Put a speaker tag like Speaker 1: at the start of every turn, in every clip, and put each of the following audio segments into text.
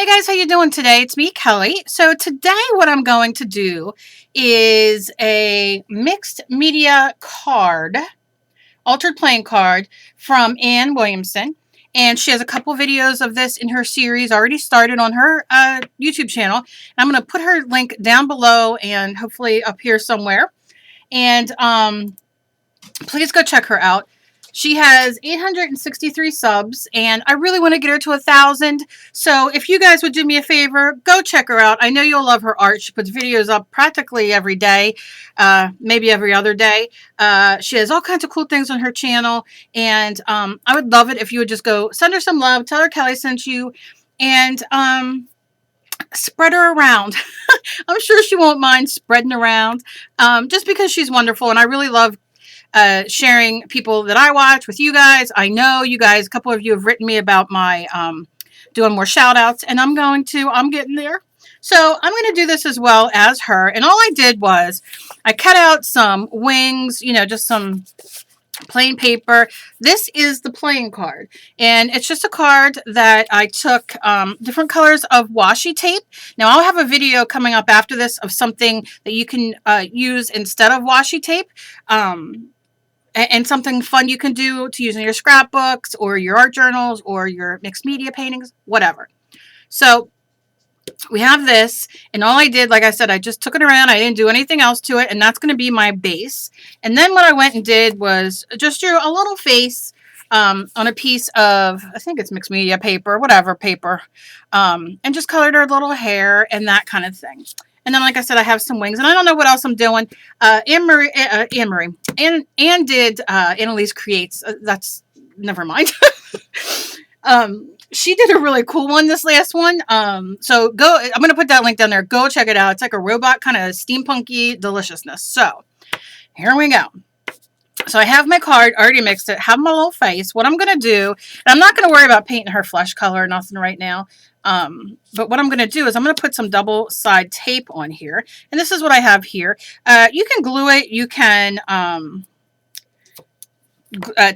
Speaker 1: Hey guys, how you doing today? It's me, Kelly. So today what I'm going to do is a mixed media card, altered playing card from Ann Williamson. And she has a couple videos of this in her series already started on her YouTube channel. And I'm going to put her link down below and hopefully up here somewhere. And please go check her out. She has 863 subs, and I really want to get her to 1,000. So if you guys would do me a favor, go check her out. I know you'll love her art. She puts videos up practically every day, maybe every other day. She has all kinds of cool things on her channel, and I would love it if you would just go send her some love, tell her Kelly sent you, and spread her around. I'm sure she won't mind spreading around, just because she's wonderful, and I really love sharing people that I watch with you guys. I know you guys, a couple of you have written me about my doing more shout outs, and I'm getting there. So I'm going to do this as well as her. And all I did was I cut out some wings, you know, just some plain paper. This is the playing card, and it's just a card that I took different colors of washi tape. Now I'll have a video coming up after this of something that you can use instead of washi tape. And something fun you can do to use in your scrapbooks or your art journals or your mixed media paintings, whatever. So we have this, and all I did, like I said, I just took it around. I didn't do anything else to it, and that's going to be my base. And then what I went and did was just drew a little face on a piece of, I think it's mixed media paper, whatever paper, and just colored her little hair and that kind of thing. And then, like I said, I have some wings, and I don't know what else I'm doing. Ann did Annalise Creates. That's, never mind. She did a really cool one, this last one. So go, I'm going to put that link down there. Go check it out. It's like a robot kind of steampunky deliciousness. So here we go. So I have my card already mixed it, have my little face. What I'm going to do, and I'm not going to worry about painting her flesh color or nothing right now. But what I'm going to do is I'm going to put some double side tape on here. And this is what I have here. You can glue it. You can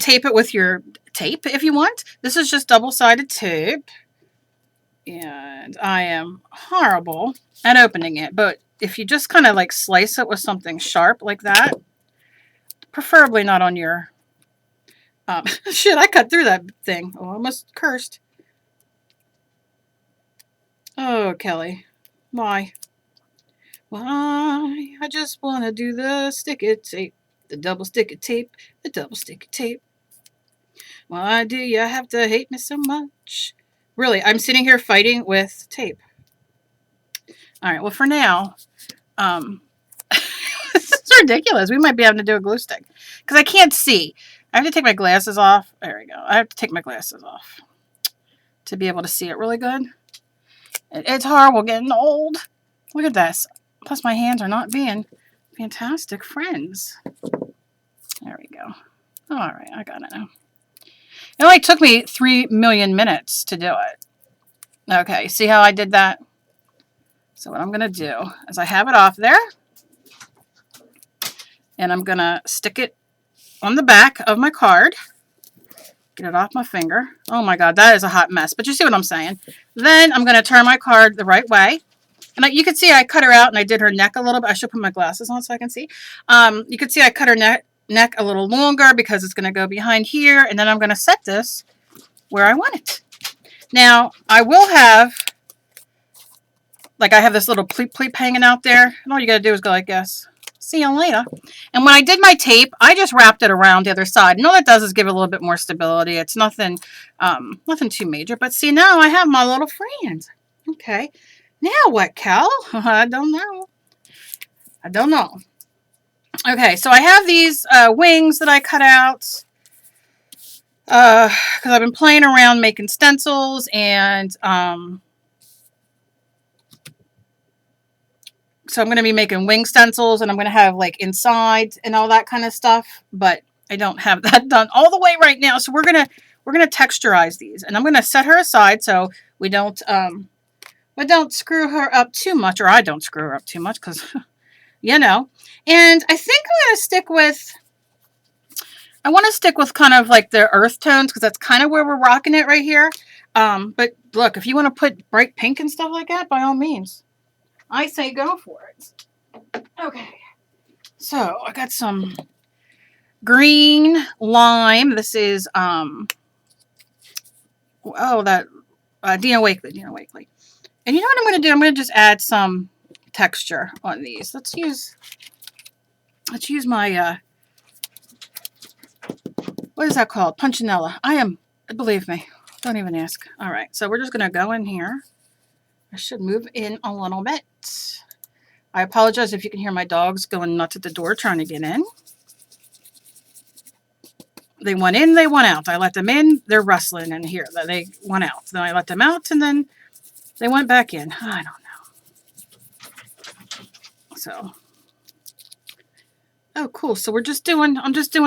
Speaker 1: tape it with your tape if you want. This is just double-sided tape. And I am horrible at opening it. But if you just kind of like slice it with something sharp like that, preferably not on your... shit, I cut through that thing. Oh, I almost cursed. Oh, Kelly. Why? Why? I just want to do the stick-it tape. The double stick-it tape. The double stick-it tape. Why do you have to hate me so much? Really, I'm sitting here fighting with tape. Alright, well for now, it's ridiculous. We might be having to do a glue stick. Because I can't see. I have to take my glasses off. There we go. I have to take my glasses off to be able to see it really good. It's horrible getting old. Look at this. Plus my hands are not being fantastic friends. There we go. Alright, I got it now. It only took me 3 million minutes to do it. Okay, see how I did that? So what I'm going to do is I have it off there. And I'm going to stick it on the back of my card. Get it off my finger. Oh my god, that is a hot mess. But you see what I'm saying. Then I'm going to turn my card the right way. And you can see I cut her out and I did her neck a little bit. I should put my glasses on so I can see. You can see I cut her neck a little longer because it's going to go behind here. And then I'm going to set this where I want it. Now, I will have, like I have this little pleep hanging out there. And all you got to do is go like this. See you later. And when I did my tape, I just wrapped it around the other side. And all it does is give it a little bit more stability. It's nothing, nothing too major. But see, now I have my little friend. Okay. Now what, Cal? I don't know. I don't know. Okay, so I have these wings that I cut out because I've been playing around making stencils, and so I'm going to be making wing stencils, and I'm going to have like inside and all that kind of stuff, but I don't have that done all the way right now. So we're going to texturize these, and I'm going to set her aside so we don't screw her up too much, or I don't screw her up too much because you know. And I think I'm going to stick with, I want to stick with kind of like the earth tones because that's kind of where we're rocking it right here. But look, if you want to put bright pink and stuff like that, by all means, I say go for it. Okay. So I got some green lime. This is that Dina Wakley. And you know what I'm going to do? I'm going to just add some texture on these. Let's use my what is that called? Punchinella. Believe me, don't even ask. All right, so we're just going to go in here. I should move in a little bit. I apologize if you can hear my dogs going nuts at the door trying to get in. They went in, they went out. I let them in, they're rustling in here. They went out. Then I let them out, and then they went back in. I don't know. So, oh, cool. So I'm just doing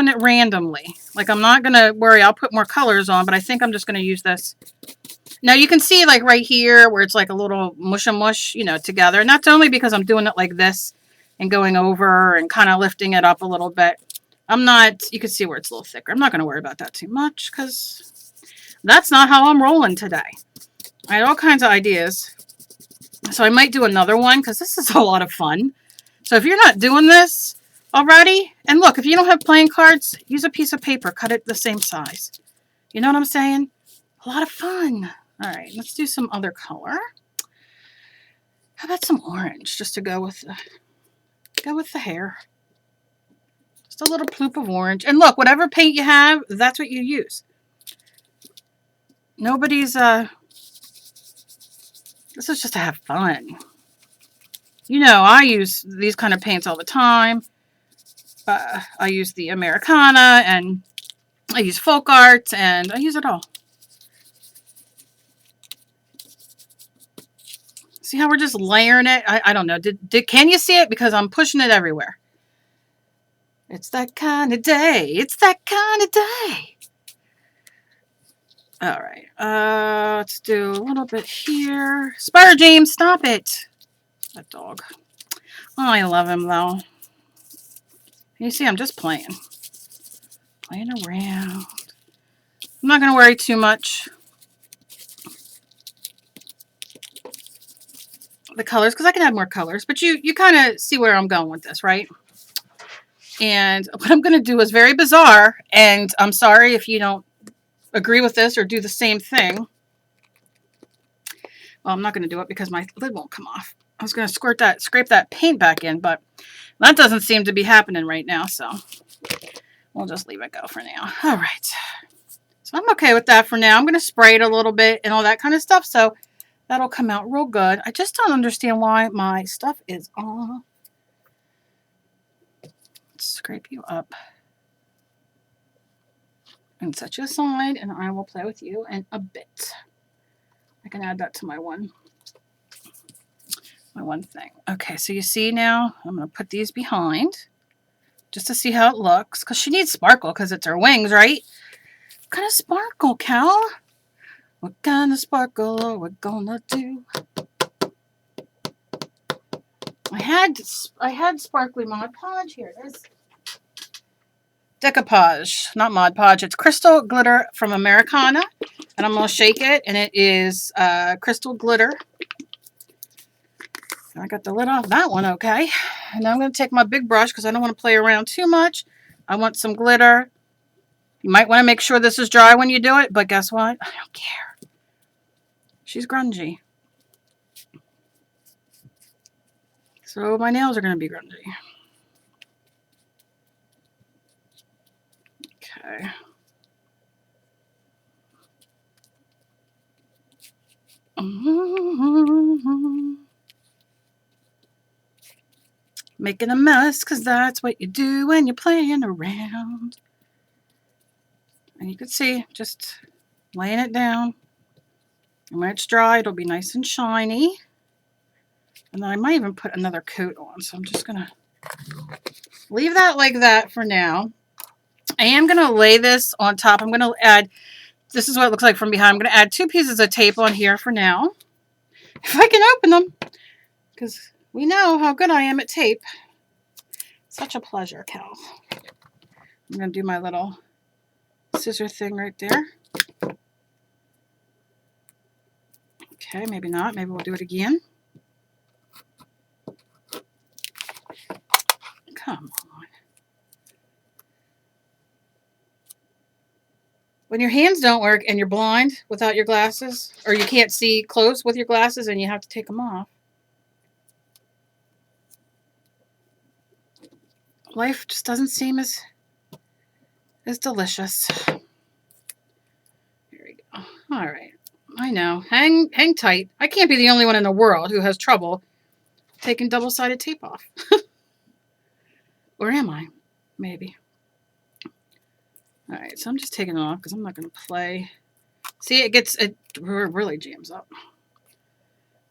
Speaker 1: it randomly. Like, I'm not going to worry. I'll put more colors on, but I think I'm just going to use this. Now, you can see, like, right here where it's like a little mush, you know, together. And that's only because I'm doing it like this and going over and kind of lifting it up a little bit. You can see where it's a little thicker. I'm not going to worry about that too much because that's not how I'm rolling today. I had all kinds of ideas. So I might do another one because this is a lot of fun. So if you're not doing this already, and look, if you don't have playing cards, use a piece of paper, cut it the same size. You know what I'm saying? A lot of fun. All right, let's do some other color. How about some orange just to go with the hair? Just a little ploop of orange. And look, whatever paint you have, that's what you use. Nobody's, this is just to have fun. You know, I use these kind of paints all the time. I use the Americana, and I use folk art, and I use it all. See how we're just layering it? I don't know. Can you see it? Because I'm pushing it everywhere. It's that kind of day. It's that kind of day. All right. Let's do a little bit here. Spider James, stop it. That dog. Oh, I love him, though. You see, I'm just playing. Playing around. I'm not going to worry too much. The colors, because I can add more colors. But you kind of see where I'm going with this, right? And what I'm going to do is very bizarre. And I'm sorry if you don't agree with this or do the same thing. Well, I'm not going to do it because my lid won't come off. I was going to scrape that paint back in, but that doesn't seem to be happening right now, so we'll just leave it go for now. All right. So I'm okay with that for now. I'm going to spray it a little bit and all that kind of stuff, so that'll come out real good. I just don't understand why my stuff is off. Let's scrape you up and set you aside, and I will play with you in a bit. I can add that to my one thing. Okay, so you see now, I'm going to put these behind just to see how it looks, because she needs sparkle because it's her wings, right? What kind of sparkle, Cal? What kind of sparkle are we gonna do? I had sparkly Mod Podge. Here it is. Decoupage, not Mod Podge. It's crystal glitter from Americana, and I'm gonna shake it, and it is crystal glitter. I got the lid off that one, okay. And now I'm going to take my big brush because I don't want to play around too much. I want some glitter. You might want to make sure this is dry when you do it, but guess what? I don't care. She's grungy. So my nails are going to be grungy. Okay. Making a mess because that's what you do when you're playing around. And you can see, just laying it down. And when it's dry, it'll be nice and shiny. And then I might even put another coat on. So I'm just going to leave that like that for now. I am going to lay this on top. I'm going to add, this is what it looks like from behind. I'm going to add 2 pieces of tape on here for now. If I can open them. Because we know how good I am at tape. Such a pleasure, Cal. I'm going to do my little scissor thing right there. Okay, maybe not. Maybe we'll do it again. Come on. When your hands don't work and you're blind without your glasses, or you can't see close with your glasses and you have to take them off, life just doesn't seem as delicious. Here we go. All right. I know. Hang tight. I can't be the only one in the world who has trouble taking double-sided tape off. Or am I? Maybe. All right, so I'm just taking it off because I'm not going to play. See, it really jams up.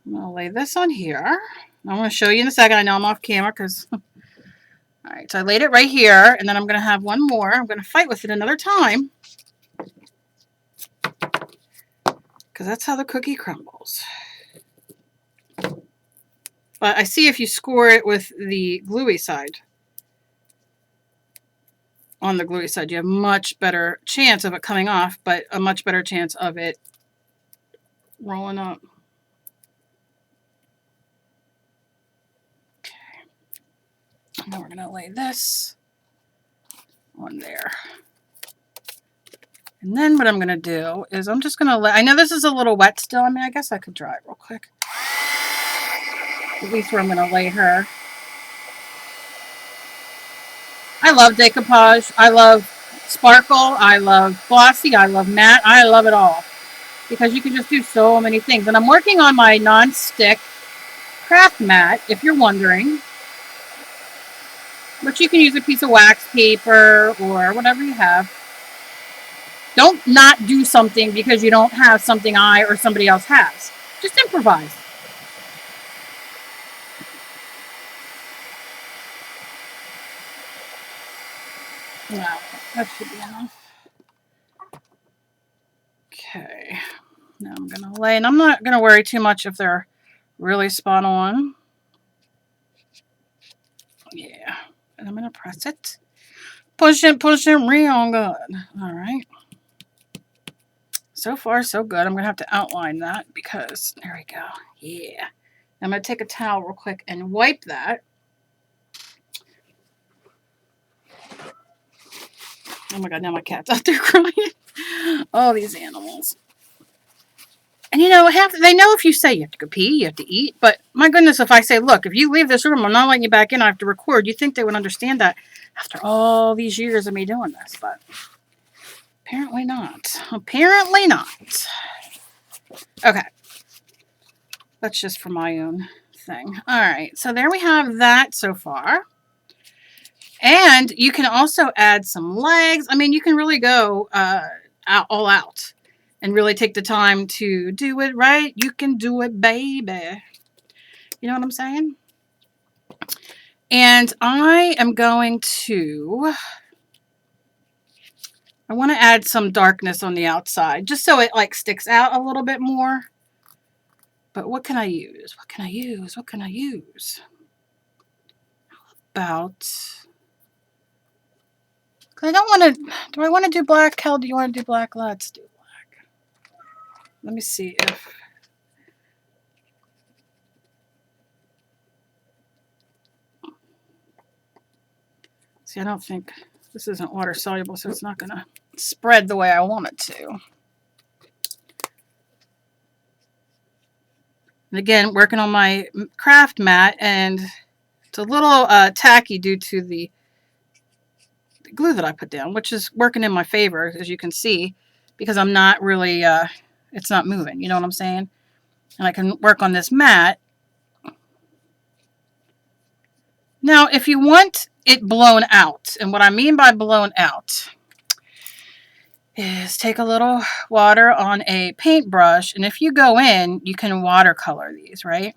Speaker 1: I'm going to lay this on here. I'm going to show you in a second. I know I'm off camera because... All right, so I laid it right here, and then I'm going to have one more. I'm going to fight with it another time because that's how the cookie crumbles. But I see if you score it with the gluey side, on the gluey side, you have much better chance of it coming off, but a much better chance of it rolling up. Okay. Now we're going to lay this on there. And then what I'm going to do is I'm just going to let, I know this is a little wet still. I mean, I guess I could dry it real quick. At least where I'm going to lay her. I love decoupage. I love sparkle. I love glossy. I love matte. I love it all. Because you can just do so many things. And I'm working on my non-stick craft mat, if you're wondering. But you can use a piece of wax paper or whatever you have. Don't not do something because you don't have something I or somebody else has. Just improvise. Wow, that should be enough. Okay, now I'm going to lay, and I'm not going to worry too much if they're really spot on. Yeah, and I'm going to press it. Push it real good. All right. So far, so good. I'm going to have to outline that because, there we go. Yeah. I'm going to take a towel real quick and wipe that. Oh my God, now my cat's out there crying. All these animals. And you know, they know if you say you have to go pee, you have to eat. But my goodness, if I say, look, if you leave this room, I'm not letting you back in, I have to record. You think they would understand that after all these years of me doing this. But apparently not. Apparently not. Okay. That's just for my own thing. All right. So there we have that so far. And you can also add some legs. I mean, you can really go all out and really take the time to do it right. You can do it, baby. You know what I'm saying? And I am going to... I want to add some darkness on the outside, just so it like sticks out a little bit more. But what can I use? What can I use? What can I use? How about... I don't want to... Do I want to do black? Cal, do you want to do black? Let's do black. Let me see if... See, I don't think... This isn't water soluble, so it's not going to spread the way I want it to. And again, working on my craft mat, and it's a little tacky due to the glue that I put down, which is working in my favor, as you can see, because I'm not really, it's not moving, you know what I'm saying? And I can work on this mat. Now, if you want it blown out, and what I mean by blown out is take a little water on a paintbrush, and if you go in, you can watercolor these, right?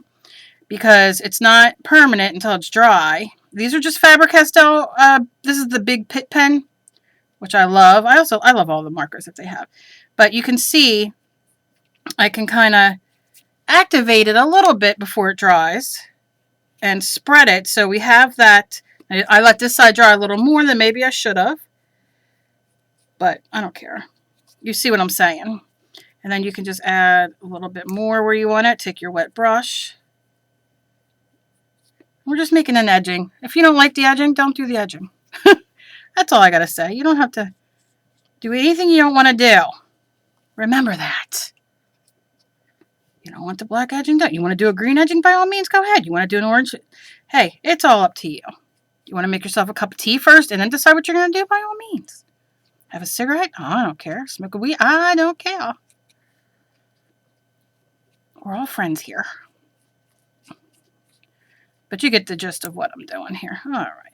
Speaker 1: Because it's not permanent until it's dry. These are just Faber-Castell. This is the big Pit pen, which I love. I love all the markers that they have. But you can see I can kind of activate it a little bit before it dries and spread it. So we have that. I let this side dry a little more than maybe I should have. But I don't care. You see what I'm saying. And then you can just add a little bit more where you want it. Take your wet brush. We're just making an edging. If you don't like the edging, don't do the edging. That's all I gotta say. You don't have to do anything you don't want to do. Remember that. You don't want the black edging done. You want to do a green edging? By all means, go ahead. You want to do an orange? Hey, it's all up to you. You want to make yourself a cup of tea first and then decide what you're going to do? By all means. Have a cigarette? Oh, I don't care. Smoke a weed? I don't care. We're all friends here. But you get the gist of what I'm doing here. All right.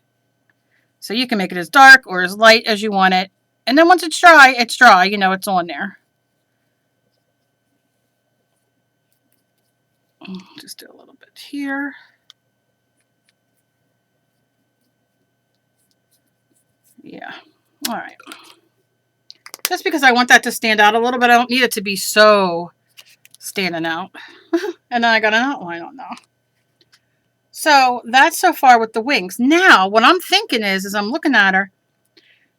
Speaker 1: So you can make it as dark or as light as you want it. And then once it's dry, it's dry. You know it's on there. Just do a little bit here. Yeah. All right. Just because I want that to stand out a little bit, I don't need it to be so standing out. And then I got an outline on now. So that's so far with the wings. Now, what I'm thinking is I'm looking at her,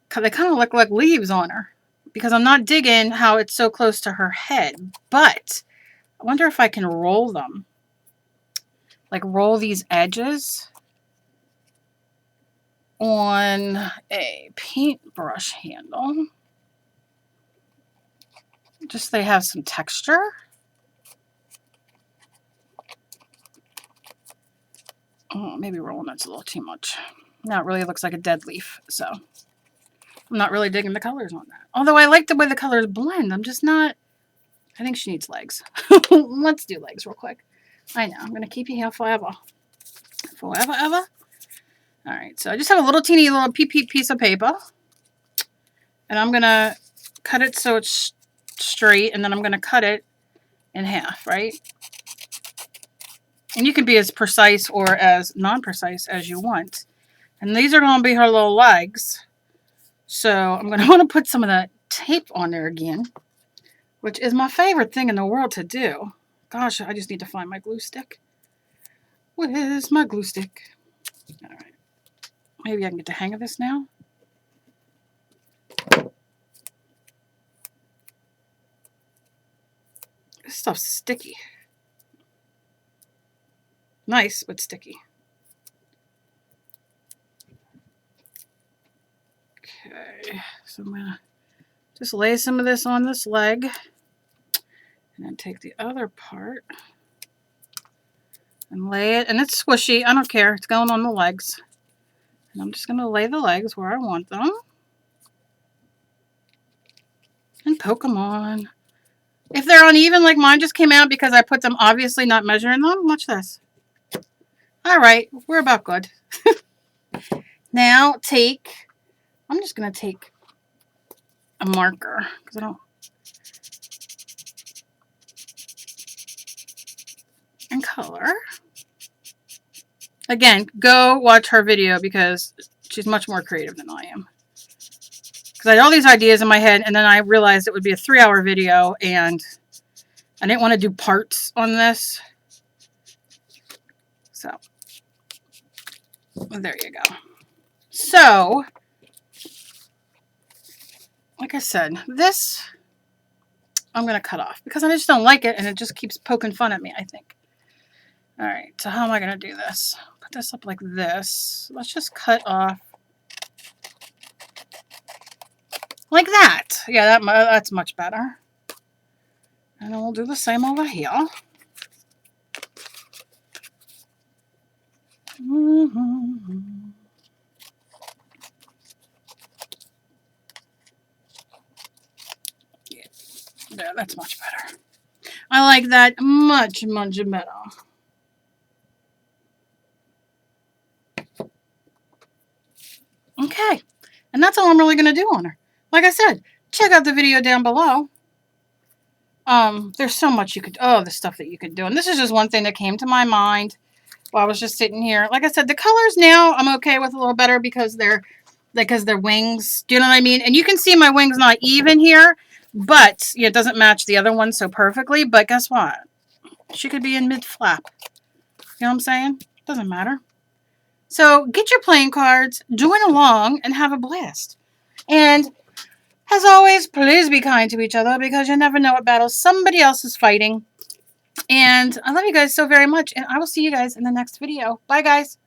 Speaker 1: because they kind of look like leaves on her. Because I'm not digging how it's so close to her head. But I wonder if I can roll them. Like roll these edges on a paintbrush handle. Just so they have some texture. Oh, maybe rolling that's a little too much. Now it really looks like a dead leaf, so I'm not really digging the colors on that. Although I like the way the colors blend, I'm just not... I think she needs legs. Let's do legs real quick. I know, I'm going to keep you here forever. Forever, ever. Alright, so I just have a little teeny little piece of paper. And I'm going to cut it so it's straight, and then I'm going to cut it in half, right? And you can be as precise or as non-precise as you want. And these are going to be her little legs. So I'm going to want to put some of that tape on there again, which is my favorite thing in the world to do. Gosh, I just need to find my glue stick. Where's my glue stick? All right. Maybe I can get the hang of this now. This stuff's sticky. Nice, but sticky. Okay, so I'm going to just lay some of this on this leg. And then take the other part and lay it. And it's squishy. I don't care. It's going on the legs. And I'm just going to lay the legs where I want them. And poke them on. If they're uneven like mine just came out because I put them obviously not measuring them, watch this. Alright, we're about good. Now I'm just going to take a marker because I don't... and color. Again, go watch her video because she's much more creative than I am. Because I had all these ideas in my head and then I realized it would be a 3-hour video and I didn't want to do parts on this. So, there you go. So, like I said, this I'm going to cut off because I just don't like it and it just keeps poking fun at me, I think. Alright, so how am I going to do this? Put this up like this. Let's just cut off like that. Yeah, that's much better. And then we'll do the same over here. Yeah, there, that's much better. I like that much, much better. Okay, and that's all I'm really going to do on her. Like I said, check out the video down below. There's so much you could, the stuff that you could do. And this is just one thing that came to my mind while I was just sitting here. Like I said, the colors now I'm okay with a little better because they're wings. Do you know what I mean? And you can see my wings not even here, but yeah, it doesn't match the other one so perfectly. But guess what? She could be in mid-flap. You know what I'm saying? Doesn't matter. So get your playing cards, join along, and have a blast. And As always, please be kind to each other because you never know what battle somebody else is fighting. And I love you guys so very much, and I will see you guys in the next video. Bye, guys.